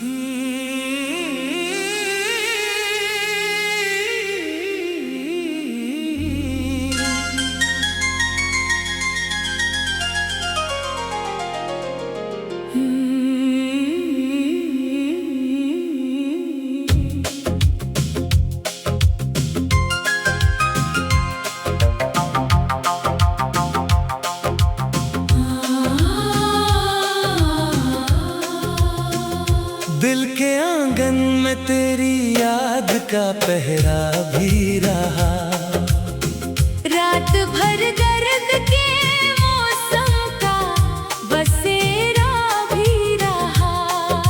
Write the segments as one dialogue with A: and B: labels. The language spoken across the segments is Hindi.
A: दिल के आंगन में तेरी याद का पहरा भी रहा,
B: रात भर दर्द के मौसम का बसेरा भी रहा।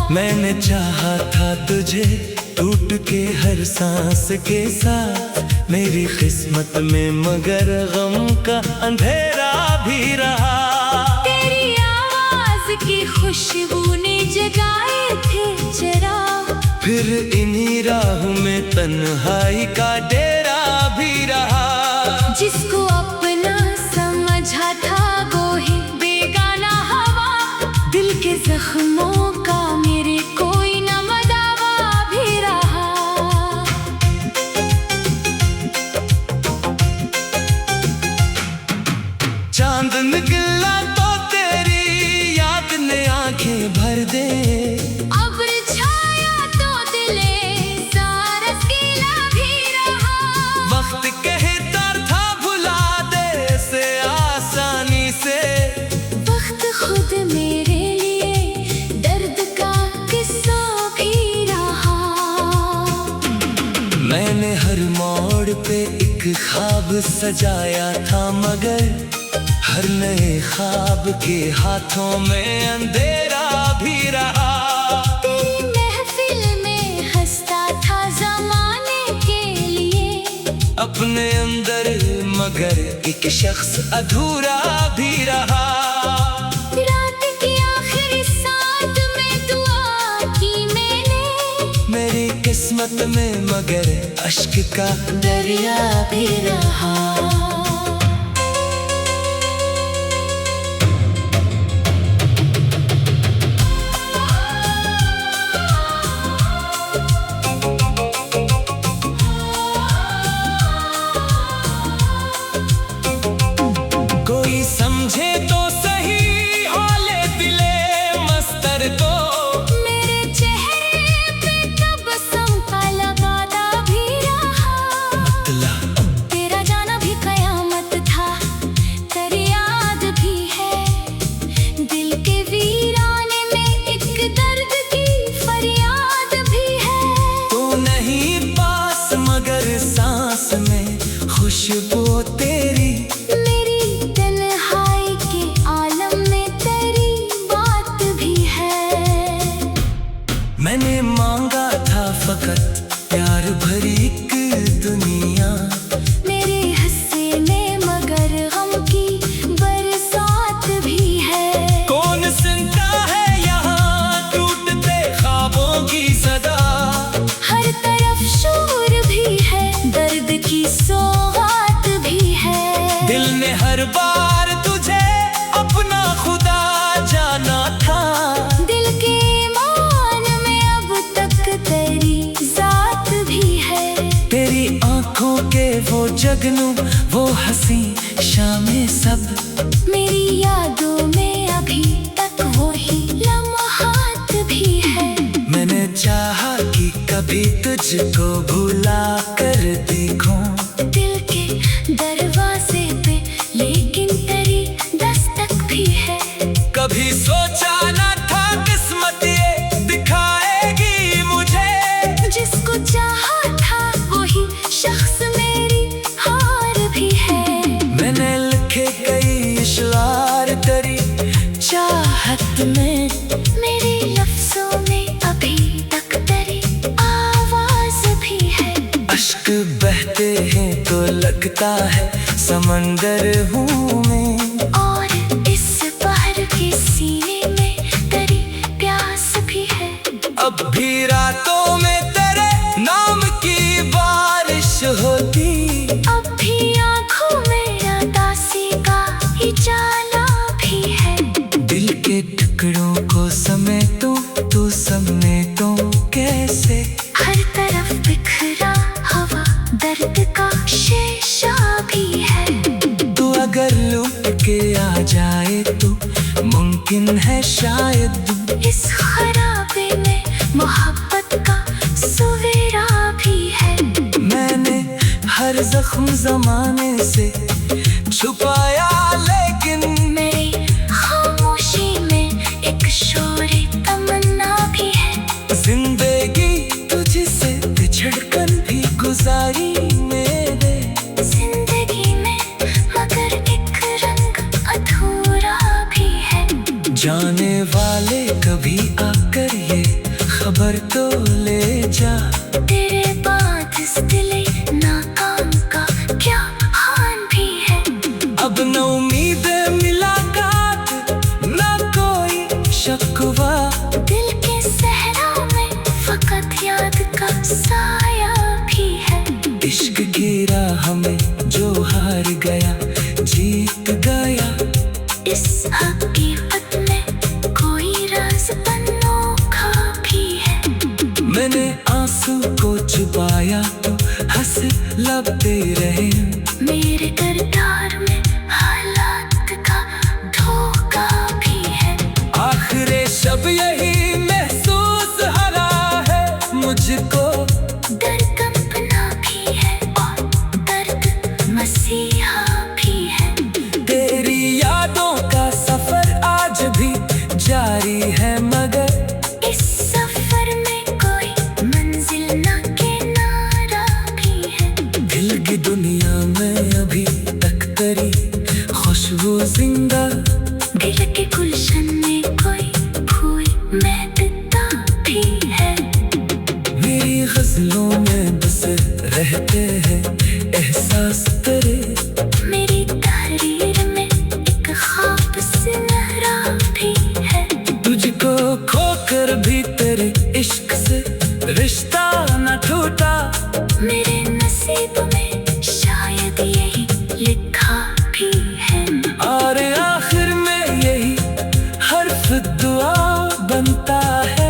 A: मैंने चाहा था तुझे टूट के हर सांस के साथ मेरी किस्मत में, मगर गम का अंधेरा भी रहा।
B: तेरी आवाज की खुशबू ने जगाए थे चरा,
A: फिर इन्हीं राहों में तन्हाई का डेरा भी रहा।
B: जिसको अपना समझा था वो ही बेगाना हवा, दिल के जख्मों का मेरे कोई न मदावा भी रहा।
A: चांद निकला तो तेरी याद ने आंखें भर दे, वक्त कहता था भुला दे से आसानी से।
B: वक्त खुद मेरे लिए दर्द का किस्सा भी रहा।
A: मैंने हर मोड़ पे एक ख्वाब सजाया था, मगर हर नए ख्वाब के हाथों में अंधेरा भी रहा।
B: तेरी महफिल में हंसता था ज़माने के लिए,
A: अपने अंदर मगर एक शख्स अधूरा भी रहा।
B: रात की आखिरी सांस में दुआ की मैंने,
A: मेरी किस्मत में मगर अश्क का दरिया भी रहा। कोई समझे तो सही हौले दिले मस्तर को,
B: मेरे चेहरे पे तबस्सुम का लगाता भी रहा।
A: मतलब
B: तेरा जाना भी कयामत था, तेरी याद भी है। दिल के वीराने में एक दर्द की फरियाद भी है।
A: तू नहीं पास मगर सांस में खुशबू तेरी, मैंने मांगा था फकत प्यार भरी एक दुनिया।
B: मेरे हिस्से में मगर गम की बरसात भी है।
A: कौन सुनता है यहाँ टूटते ख्वाबों की सदा,
B: हर तरफ शोर भी है, दर्द की सौगात भी है।
A: दिल ने हर बार तुझे अपना खुदा जाना था,
B: दिल के तेरी जात भी है।
A: तेरी आंखों के वो जगनू वो हंसी शामें सब,
B: मेरी यादों में अभी तक वो ही लम्हात भी है।
A: मैंने चाहा कि कभी तुझको भुला कर देखूं
B: दिल के दरवाजे पे, लेकिन तेरी दस्तक भी है।
A: कभी सोचा न था किस्मत ये दिखाएगी मुझे,
B: जिसको चाहा था वही शख्स मेरी हार भी है।
A: मैंने लिखे कई इशआर तेरी चाहत में,
B: मेरे लफ्जों में अभी तक तेरी आवाज भी है।
A: अश्क बहते हैं तो लगता है समंदर हूँ मैं,
B: और इस बहर के सीने में तेरी प्यास भी है।
A: अब भी रातों में तेरे नाम की बारिश होती,
B: अब भी आँखों में उदासी का उजाला भी है।
A: दिल के टुकड़ों को समेटो तू समेटो,
B: इस खराबे में मोहब्बत का सवेरा भी है।
A: मैंने हर जख्म जमाने से छुपाया, लेकिन
B: मेरी खामोशी में एक शोरे तमन्ना भी है।
A: जिंदगी तुझसे बिछड़कर भी गुजारी मेरे
B: जिंदगी में मगर एक रंग अधूरा भी है।
A: जाने वाले कभी आकर ये खबर तो ले जा,
B: तेरे बाद इस दिले नाकाम का क्या हाल भी है।
A: अब न उम्मीद मुलाकात, न कोई शकवा,
B: दिल के सहरा में फकत याद का साया भी है।
A: इश्क की राह में जो हार गया जीत गया।
B: इस हकीकत में कोई राज अनोखा भी है।
A: मैंने आंसू को छुपाया तो हंस लगते रहे।
B: मेरे किरदार में हालात का धोखा भी है।
A: आखिरे शब यही महसूस हो रहा है मुझको,
B: दर्द कंपना भी है और दर्द मसीहा भी है।
A: तेरी यादों का सफर आज भी जारी है, मगर
B: इस सफर में कोई मंजिल ना किनारा भी है।
A: दिल की दुनिया में अभी तक तेरी खुशबू जिंदा।
B: दिल के गुलशन में कोई फूल महकता भी है।
A: मेरी गजलों में बस रहते हैं एहसास तेरे।
B: मेरी तहरीर में एक ख्वाब सुनहरा भी है।
A: तुझको खोकर भी तेरे इश्क से रिश्ता न टूटा।
B: मेरे नसीब में शायद यही लिखा भी है।
A: और आखिर में यही हर्फ दुआ बनता है।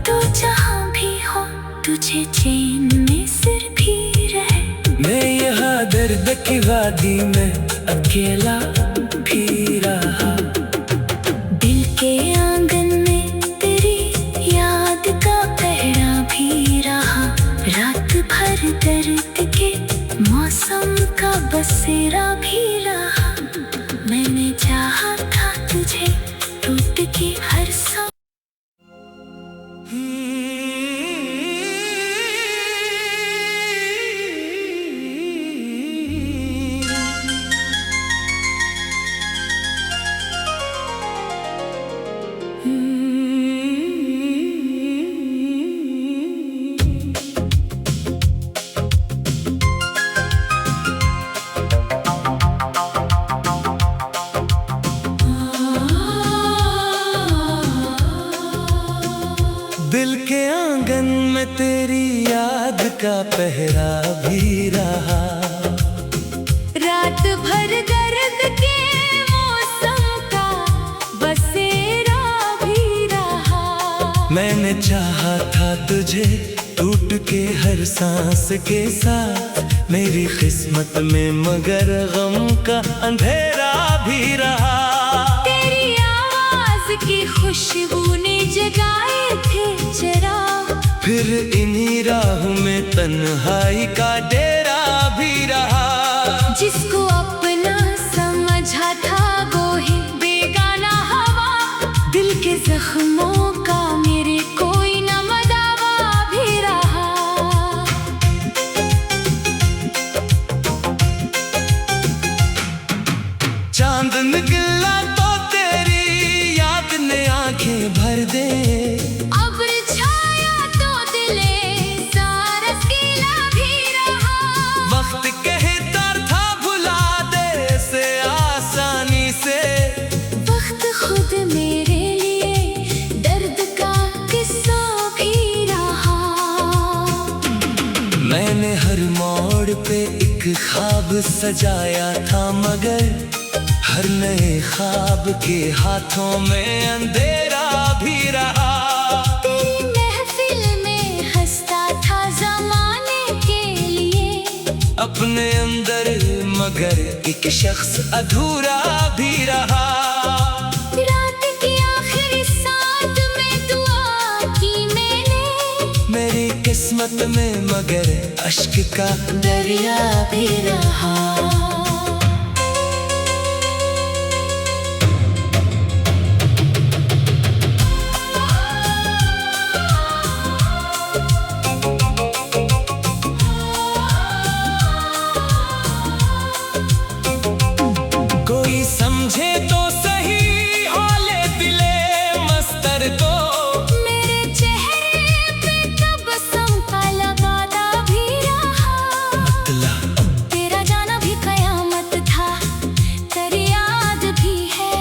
B: तू जहाँ भी हो तुझे चैन में सिर भी रहे।
A: मैं यहाँ दर्द की वादी में अकेला भी रहा।
B: दिल के आंगन में तेरी याद का पहरा भी रहा। रात भर दर्द के मौसम का बसेरा भी रहा। मैंने चाहा था तुझे टूट के हर सांस।
A: दिल के आंगन में तेरी याद का पहरा भी रहा।
B: रात भर दर्द के मौसम का बसेरा भी रहा।
A: मैंने चाहा था तुझे टूट के हर सांस के साथ। मेरी किस्मत में मगर गम का अंधेरा भी रहा।
B: तेरी आवाज की खुशबू ने जगाए थे चिराग।
A: फिर इन्हीं राहों में तन्हाई का डेरा भी रहा।
B: जिसको अपना समझा था वो ही बेगाना हवा। दिल के जख्मों का मेरे कोई न मदावा भी रहा।
A: चांद निकला तो तेरी याद ने आंखें भर दे।
B: अब्र छाया तो दिले सारा गीला भी रहा।
A: वक्त कहता था भुला दे से आसानी से।
B: वक्त खुद मेरे लिए दर्द का किस्सा भी रहा।
A: मैंने हर मोड़ पे एक ख्वाब सजाया था, मगर हर नए ख्वाब के हाथों में अंधेरा भी रहा।
B: तेरी महफिल में हंसता था ज़माने के लिए।
A: अपने अंदर मगर एक शख्स अधूरा भी रहा।
B: रात की आखिरी सांस
A: किस्मत में मगर अश्क का
B: दरिया भी रहा।
A: कोई समझे तो सही हाले दिले मस्तर को,
B: मेरे चेहरे पे तबस्सुम का लगाता भी रहा।
A: मतलब
B: तेरा जाना भी कयामत था, तेरी याद भी है।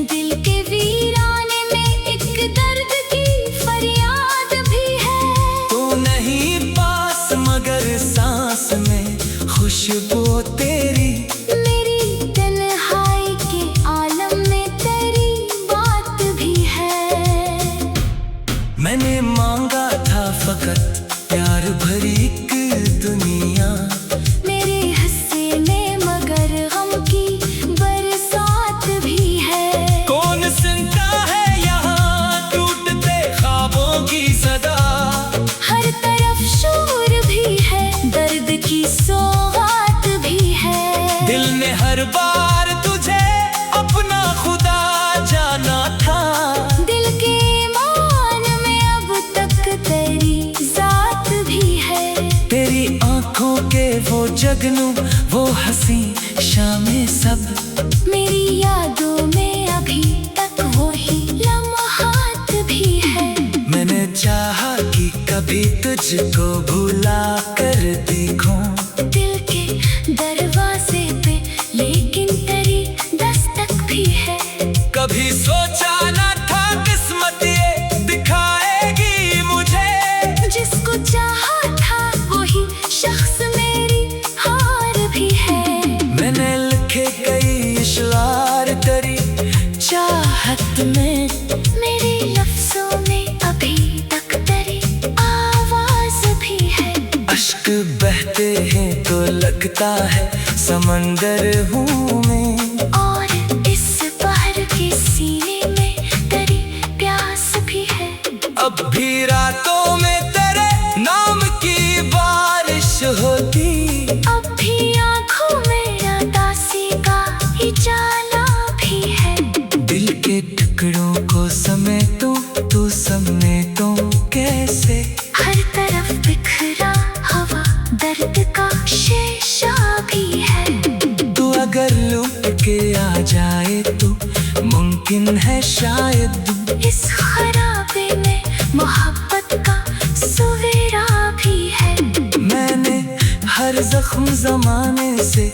B: दिल के वीराने में एक दर्द की फरियाद भी है।
A: तू नहीं पास मगर सांस में खुशबू तेरी,
B: मेरी तन्हाई के आलम में तेरी बात भी है।
A: मैंने मांगा था फकत प्यार भरी एक दुनिया,
B: मेरे हिस्से में मगर गम की बरसात भी है।
A: कौन सुनता है यहाँ टूटते ख्वाबों की सदा,
B: हर तरफ शोर भी है, दर्द की सौगात भी है।
A: दिल ने हर बार तुझे अपना खुदा जाना था,
B: दिल के ईमान में अब तक तेरी जात भी है।
A: तेरी आंखों के वो जगनू वो हंसी शामें सब,
B: मेरी यादों में अभी तक वही लम्हात भी है।
A: मैंने चाहा कि कभी तुझको भुला कर देखूं,
B: दिल के दरवाजे पे लेकिन तेरी दस्तक भी है।
A: कभी सोचा न था किस्मत ये दिखाएगी मुझे,
B: जिसको चाहा था वही शख्स मेरी हार भी है।
A: मैंने लिखे कई इशआर तेरी चाहत में,
B: मेरे लफ्जों में अभी तक तेरी आवाज भी है।
A: अश्क बहते हैं तो लगता है समंदर हूँ मैं,
B: और इस बहर के सीने में तेरी प्यास भी है।
A: अब भी रातों में तेरे नाम की बारिश होती,
B: अब भी आँखों में उदासी का उजाला भी है।
A: दिल के टुकड़ों को समेटूं तू समेटूं कैसे,
B: हर तरफ बिखरा हवा दर्द का शीशा भी है।
A: तू अगर लुट के आ जाए तो मुमकिन है शायद,
B: इस खराबे में मोहब्बत का सवेरा भी है।
A: मैंने हर जख्म जमाने से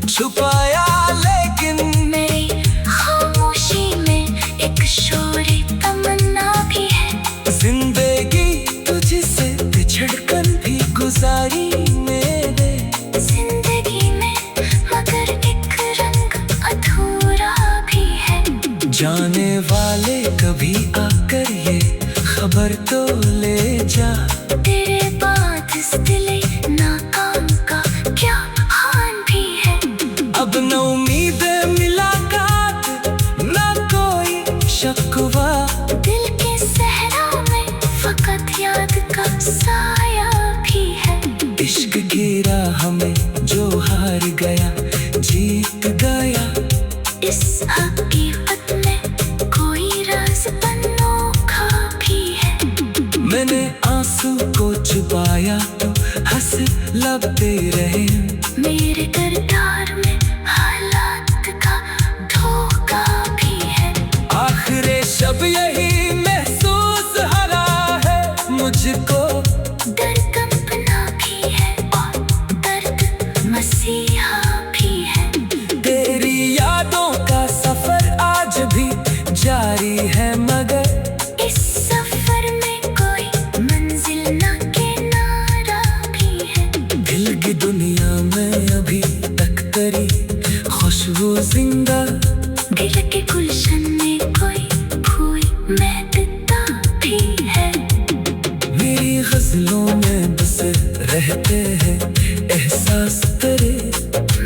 A: छुपाया लेकिन
B: मेरी खामोशी में एक शोरे तमन्ना भी है।
A: जिंदगी तुझसे बिछड़कर भी गुजारी मेरे,
B: जिंदगी में मगर एक रंग अधूरा भी है।
A: जाने वाले कभी आकर ये खबर तो ले जा,
B: तेरे बाद इस दिले नाकाम का क्या हाल भी है।
A: अब न उम्मीद मुलाकात न कोई शकवा,
B: दिल के सहरा में फकत याद का साया भी है।
A: इश्क की राह में जो हार गया जीत गया,
B: इस हकीकत में कोई राज अनोखा भी है।
A: मैंने आंसू को छुपाया तो हंस लगते रहे,
B: मेरे किरदार में हालात का धोखा भी है।
A: आखिरे शब यही महसूस हरा है मुझको,
B: दर्द कंपना भी है और दर्द मसीहा भी है।
A: तेरी यादों का सफर आज भी जारी है मगर
B: इस सफर में कोई मंजिल ना किनारा भी है।
A: दिल की दुनिया में अभी तक तेरी खुशबू जिंदा,
B: दिल के गुलशन में कोई फूल महकता भी है।
A: मेरी गजलों में बस रहते हैं एहसास तेरे,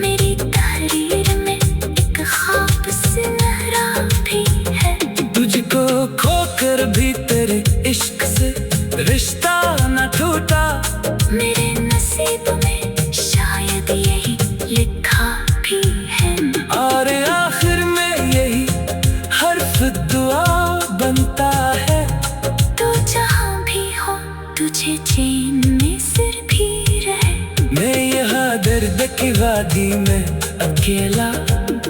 B: मेरी तहरीर में एक ख्वाब सुनहरा भी है।
A: तुझको खोकर भी तेरे इश्क से रिश्ता न टूटा।
B: मेरे नसीब में शायद यही लिखा भी है,
A: और आखिर में यही हर्फ दुआ बनता है।
B: तो जहाँ भी हो तुझे चैन में सिर भी रहे।
A: मैं यहाँ दर्द की वादी में अकेला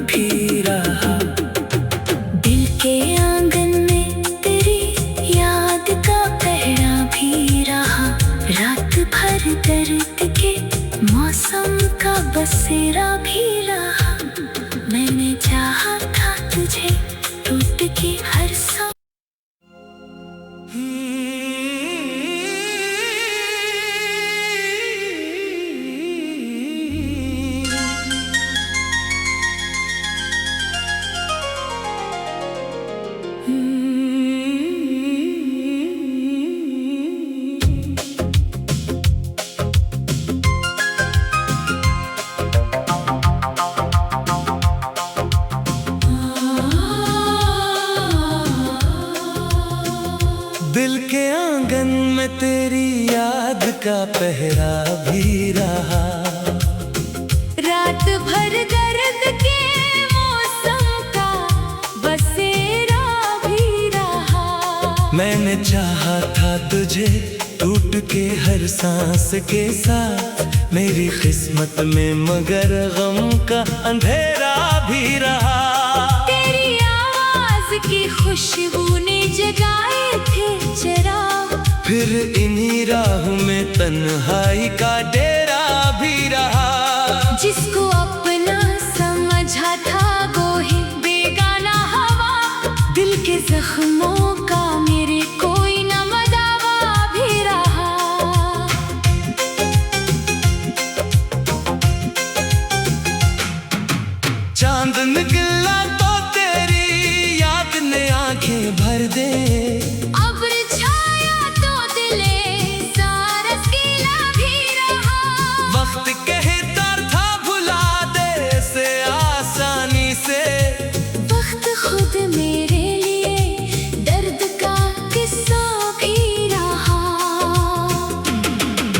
A: भी रहा।
B: दिल के आंगन में तेरी याद का पहरा भी रहा। रात भर दर्द के मौसम का बसेरा भी रहा। मैंने चाहा था तुझे टूट के हर सांस।
A: दिल के आंगन में तेरी याद का पहरा भी रहा।
B: रात भर दर्द के मौसम का बसेरा भी रहा।
A: मैंने चाहा था तुझे टूट के हर सांस के साथ। मेरी किस्मत में मगर गम का अंधेरा भी रहा।
B: तेरी आवाज की खुशबू ने जगाए थे चिराग।
A: फिर इन्हीं राहों में तन्हाई का डेरा भी रहा।
B: जिसको अपना समझा था वो ही बेगाना हवा। दिल के जख्मों का मेरे कोई न मदावा भी रहा।
A: चांद निकला तो तेरी याद ने आंखें भर दे।
B: अब्र छाया तो दिले सारा रसीला भी रहा।
A: वक्त कहता था भुला दे से आसानी से।
B: वक्त खुद मेरे लिए दर्द का किस्सा भी रहा।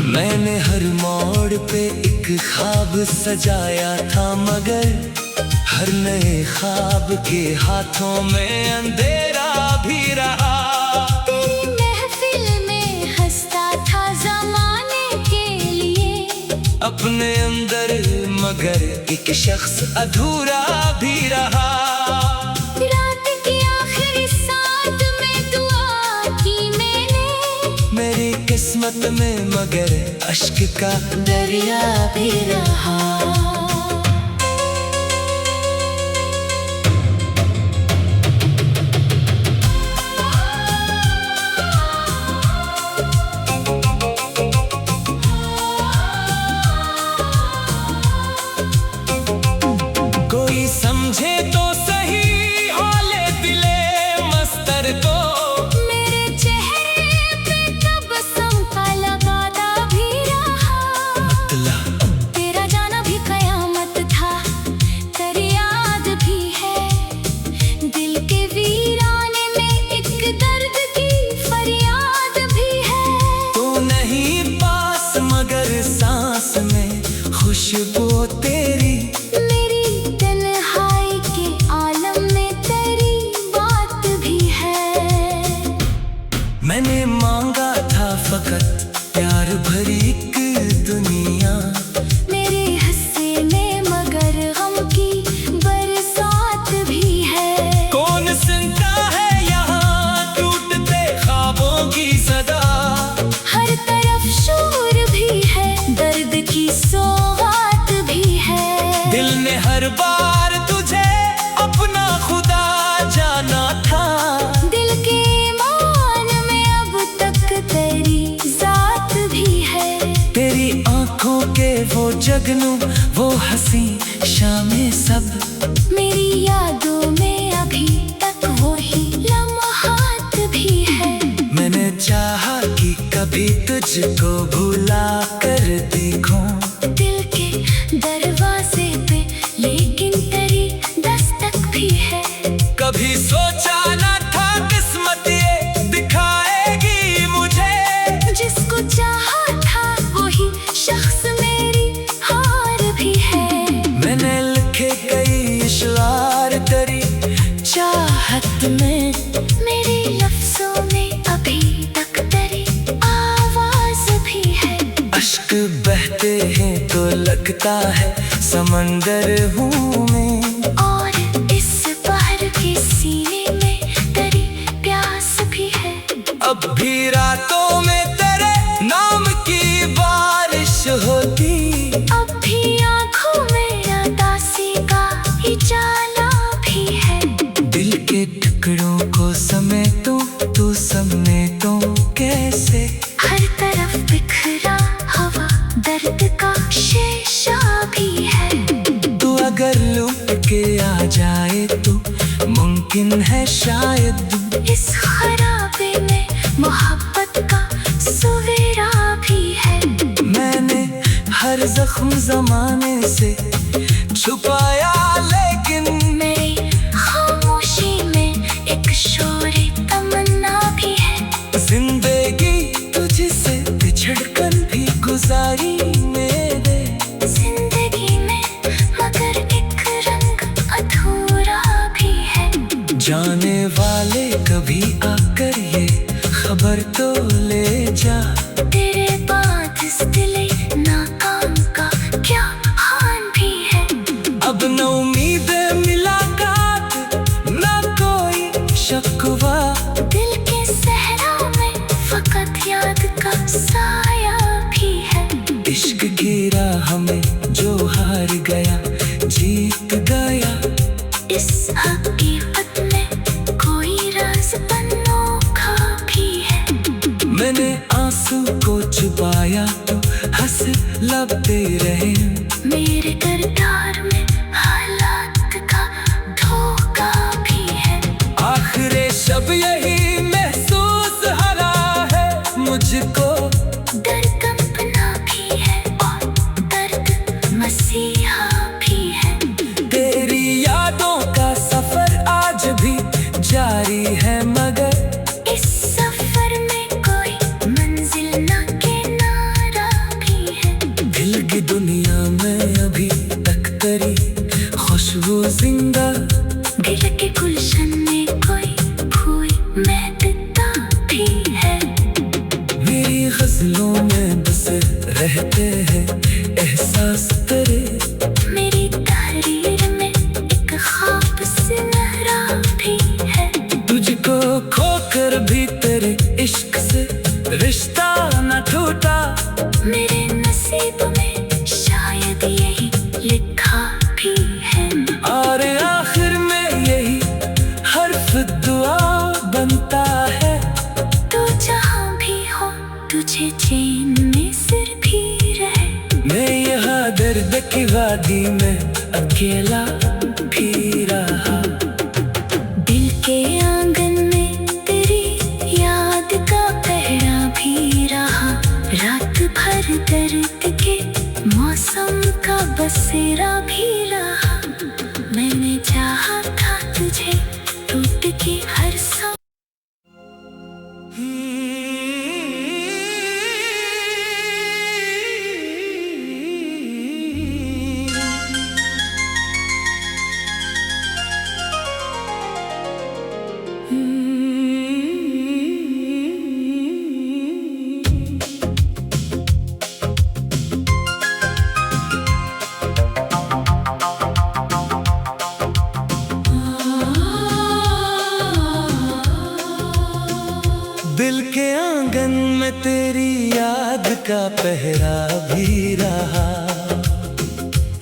A: मैंने हर मोड़ पे एक ख्वाब सजाया था, मगर हर नए ख्वाब के हाथों में अंधेरा भी रहा।
B: तेरी महफिल में हंसता था ज़माने के लिए
A: अपने अंदर, मगर एक शख्स अधूरा भी रहा।
B: रात की आखिरी सांस में दुआ की मैंने।
A: मेरी किस्मत में मगर अश्क का
B: दरिया भी रहा।
A: कोई समझे तो सही हाले दिले मस्तर को।
B: मेरे चेहरे पे तबस्सुम का लगाता भी रहा।
A: मतलब
B: तेरा जाना भी कयामत था, तेरी याद भी है। दिल के वीराने में एक दर्द की फरियाद भी है।
A: तू नहीं पास मगर सांस में खुशबू तेरी।
B: मेरी तन्हाई के आलम में तेरी बात भी है।
A: मैंने मांगा था फकत प्यार भरी एक दुनिया।
B: मेरे हिस्से में मगर गम की बरसात भी है।
A: कौन सुनता है यहाँ टूटते ख्वाबों की सदा।
B: हर तरफ शोर भी है, दर्द की सौगात भी है।
A: दिल ने हर बार तुझे अपना खुदा जाना था।
B: दिल के ईमान में अब तक तेरी जात भी है।
A: तेरी आंखों के वो जगनू, वो हंसी शामें सब।
B: मेरी यादों में अभी तक वो ही लम्हात भी है।
A: मैंने चाहा कि कभी तुझको भुला कर देखूं।
B: दिल के दरवाजे पे लेकिन तेरी दस्तक भी है।
A: कभी सोचा न था किस्मत ये दिखाएगी मुझे।
B: जिसको चाह
A: लगता है समंदर हूँ मैं।
B: और इस बाहर के सीने में तेरी प्यास भी है।
A: अब भी रातों में तेरे नाम की बारिश होती।
B: अब भी आँखों में उदासी का उजाला भी है।
A: दिल के टुकड़ों को समेटूं तू समेटूं कैसे।
B: हर तरफ बिखरा हवा दर्द का शीशा भी है।
A: तू अगर लौट के आ जाए तो मुमकिन है शायद
B: इस खराबे में मोहब्बत का सवेरा भी है।
A: मैंने हर जख्म जमाने से छुपाया लेकिन
B: मेरी खामोशी में एक शोरे तमन्ना भी है।
A: जिंदगी तुझसे बिछड़कर भी गुजारी मेरे।
B: जिंदगी में मगर एक रंग अधूरा भी है।
A: जाने वाले कभी आकर ये खबर तो ले जा।
B: तेरे बाद इस दिले नाकाम का क्या हाल भी है।
A: अब न उम्मीद मुलाकात न कोई शिकवा।
B: दिल के सहरा में फकत याद का साया भी है।
A: इश्क की राह में जो हार गया जीत गया।
B: इस हकीकत में कोई राज अनोखा भी है।
A: मैंने आंसू को छुपाया तो हंस लगते रहे।
B: मेरे किरदार में हालात का धोखा भी है।
A: आखिरे शब यही महसूस हो रहा है मुझको।
B: दर्द कंपना भी है और दर्द मसीहा भी है।
A: तेरी यादों का सफर आज भी जारी है मगर
B: इस सफर में कोई मंजिल ना किनारा भी है।
A: दिल की दुनिया में अभी तक तेरी खुशबू जिंदा।
B: दिल के गुलशन में कोई फूल महकता भी है।
A: मेरी गजलों में बस रहते हैं एहसास तेरे।
B: मेरी तहरीर में एक ख्वाब सुनहरा भी है।
A: तुझको खोकर भी तेरे इश्क से रिश्ता न टूटा।
B: मेरे नसीब में शायद यही लिखा भी है।
A: और आखिर में यही हर्फ दुआ बनता है।
B: तू जहाँ भी हो तुझे चैन में सिर भी रहे।
A: मैं यहाँ दर्द की वादी में अकेला भी रहा।
B: दिल के आंगन में तेरी याद का पहरा भी रहा। रात भर दर्द के मौसम का बसेरा भी रहा। मैंने चाहा था तुझे टूट के हर सांस।
A: दिल के आंगन में तेरी याद का पहरा भी रहा।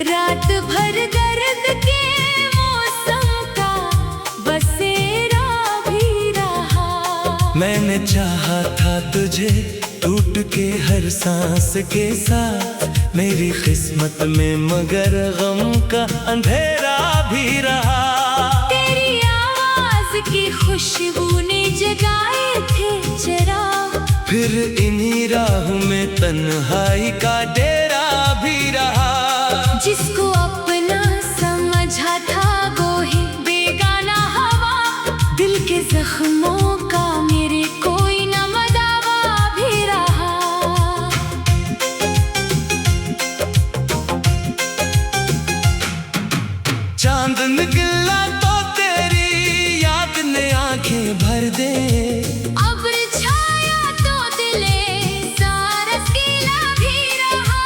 B: रात भर दर्द के मौसम का बसेरा भी रहा।
A: मैंने चाहा था तुझे टूट के हर सांस के साथ। मेरी किस्मत में मगर गम का अंधेरा भी रहा।
B: तेरी आवाज की खुशबू ने जगाए थे चिराग।
A: फिर इन्हीं राहों में तन्हाई का डेरा भी रहा।
B: जिसको अपना समझा था वो ही बेगाना हवा। दिल के जख्मों का मेरे कोई न मदावा भी रहा।
A: चांद निकला तो तेरी याद ने आंखें भर दे।
B: अब्र छाया तो दिले सारस गीला भी रहा।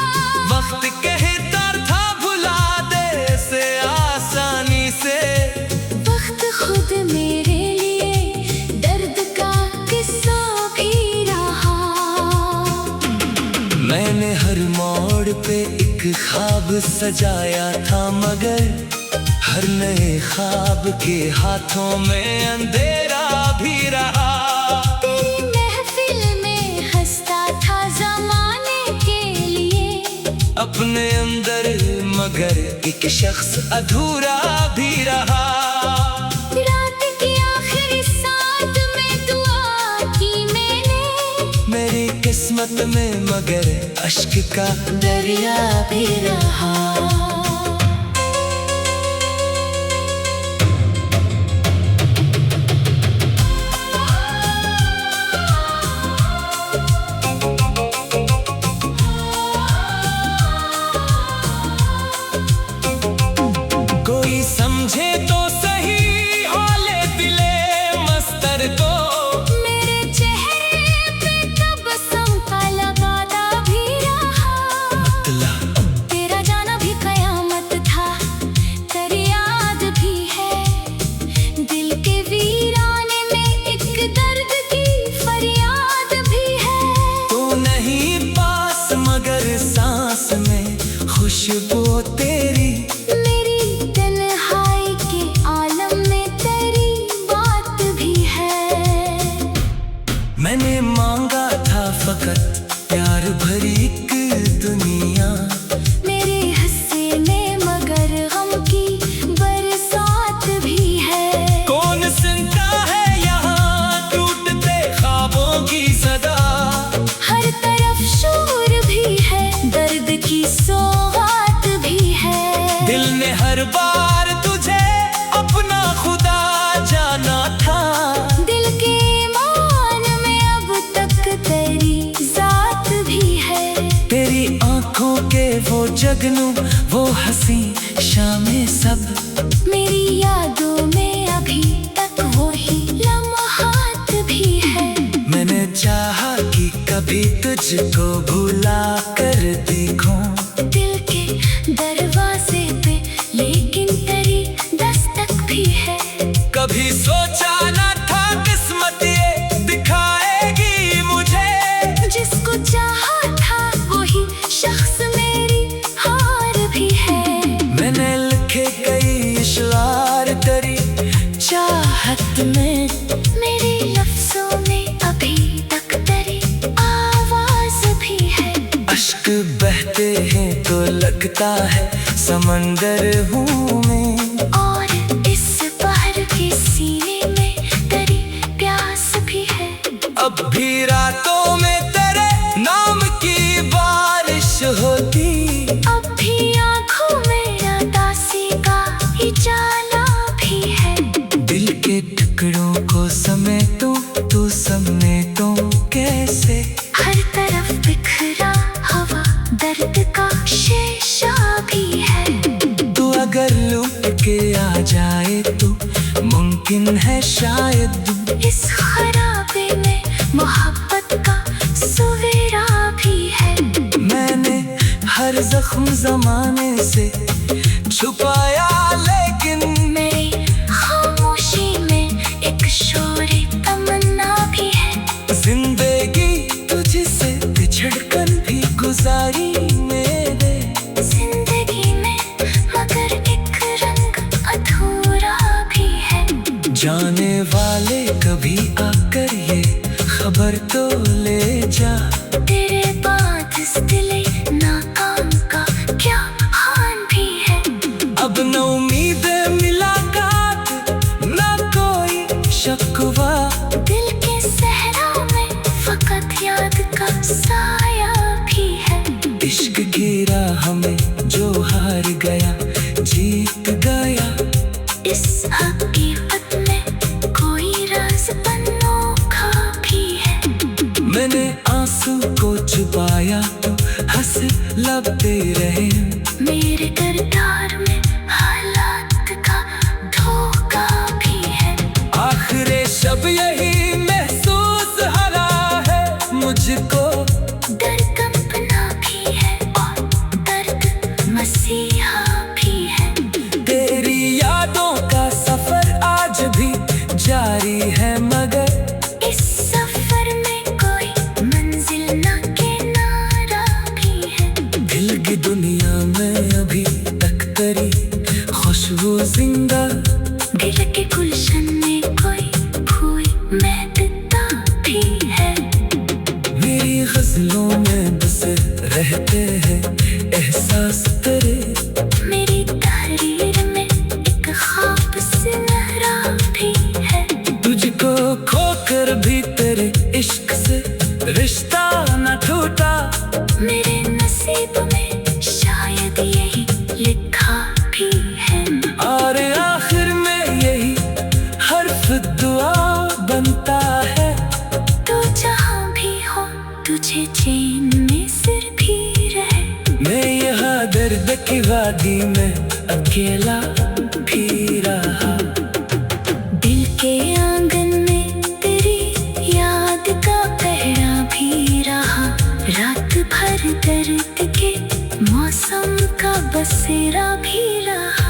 A: पे एक ख्वाब सजाया था, मगर हर नए ख्वाब के हाथों में अंधेरा भी रहा।
B: तेरी महफिल में हंसता था ज़माने के लिए,
A: अपने अंदर मगर एक शख्स अधूरा भी रहा।
B: रात की आखिरी सांस में दुआ की मैंने,
A: मेरी किस्मत में मगर अश्क का
B: दरिया भी रहा।
A: कोई समझे तो सही हौले दिले मस्तर को,
B: मेरे चेहरे पे तबस्सुम का लगाता भी रहा।
A: मतलब
B: तेरा जाना भी कयामत था, तेरी याद भी है। दिल के वीराने में एक दर्द की फरियाद भी है।
A: तू नहीं पास मगर सांस में खुशबू तेरी,
B: मेरी तन्हाई के आलम में तेरी बात भी है।
A: मैंने मांगा था फकत प्यार भरी एक दुनिया,
B: मेरे हिस्से में मगर गम की बरसात भी है।
A: कौन सुनता है यहाँ टूटते ख्वाबों की सदा।
B: हर तरफ शोर भी है, दर्द की सौगात भी है।
A: दिल ने हर बार तुझे अपना खुदा जाना था,
B: दिल के ईमान में अब तक तेरी जात भी है।
A: तेरी आंखों के वो जगनू वो हंसी शामें सब,
B: मेरी यादों में अभी तक वही लम्हात भी है।
A: मैंने चाहा कि कभी तुझको भुला कर देखूं,
B: दिल के दरवाजे पे लेकिन तेरी दस्तक भी है।
A: कभी सोचा न था किस्मत ये दिखाएगी मुझे,
B: जिसको चाहा था वही शख्स मेरी हार भी है।
A: मैंने लिखे कई इशआर तेरी चाहत में,
B: मेरे लफ्जों में अभी तक तेरी आवाज भी है।
A: अश्क बहते हैं तो लगता है समंदर हूँ मैं,
B: और इस बहर के सीने में तेरी प्यास भी है।
A: अब भी रातों में तेरे नाम की बारिश होती,
B: अब भी आँखों में उदासी का उजाला भी है।
A: दिल के टुकड़ों को समेटूं तू समेटूं कैसे।
B: हर तरफ बिखरा हवा दर्द का शीशा भी है।
A: तू अगर लूट के आ जाए तो मुमकिन है शायद,
B: इस खराबे में मोहब्बत का सवेरा भी है।
A: मैंने हर जख्म जमाने से छुपाया, लेकिन
B: मेरी खामोशी में एक शोरे तमन्ना भी है।
A: जिंदगी तुझसे बिछड़कर भी गुजारी मेरे,
B: जिंदगी में मगर एक रंग अधूरा भी है।
A: जाने वाले कभी आकर ये खबर तो ले जा,
B: तेरे बाद इस दिले नाकाम का क्या हाल भी है।
A: अब न उम्मीद मुलाकात न कोई शकवा,
B: दिल के सहरा में फकत याद का साया भी है।
A: इश्क गिरा हमें जो हार गया जीत गया,
B: इस हकीकत में कोई राज अनोखा भी है।
A: मैंने आंसू को छुपाया तो हंस लगते रहे,
B: मेरे किरदार में हालात का धोखा भी है।
A: आखिरे शब यही महसूस हो रहा है मुझको,
B: दर्द कंपना भी है और दर्द मसीहा भी है।
A: तेरी यादों का सफर आज भी जारी है, मगर
B: इस सफर में कोई मंजिल ना किनारा भी है।
A: दिल गजलों में बसे रहते हैं एहसास तेरे।
B: मेरी तहरीर में एक ख्वाब सुनहरा भी है।
A: तुझको खोकर भी तेरे इश्क से रिश्ता न टूटा।
B: मेरे नसीब में शायद यही लिखा भी है।
A: और आखिर में यही हर्फ दुआ बनता है।
B: तो जहाँ भी हो तुझे चैन में सिर भी रहे।
A: मैं यहाँ दर्द की वादी में अकेला भी रहा।
B: दिल के आंगन में तेरी याद का पहरा भी रहा। रात भर दर्द के मौसम का बसेरा भी रहा।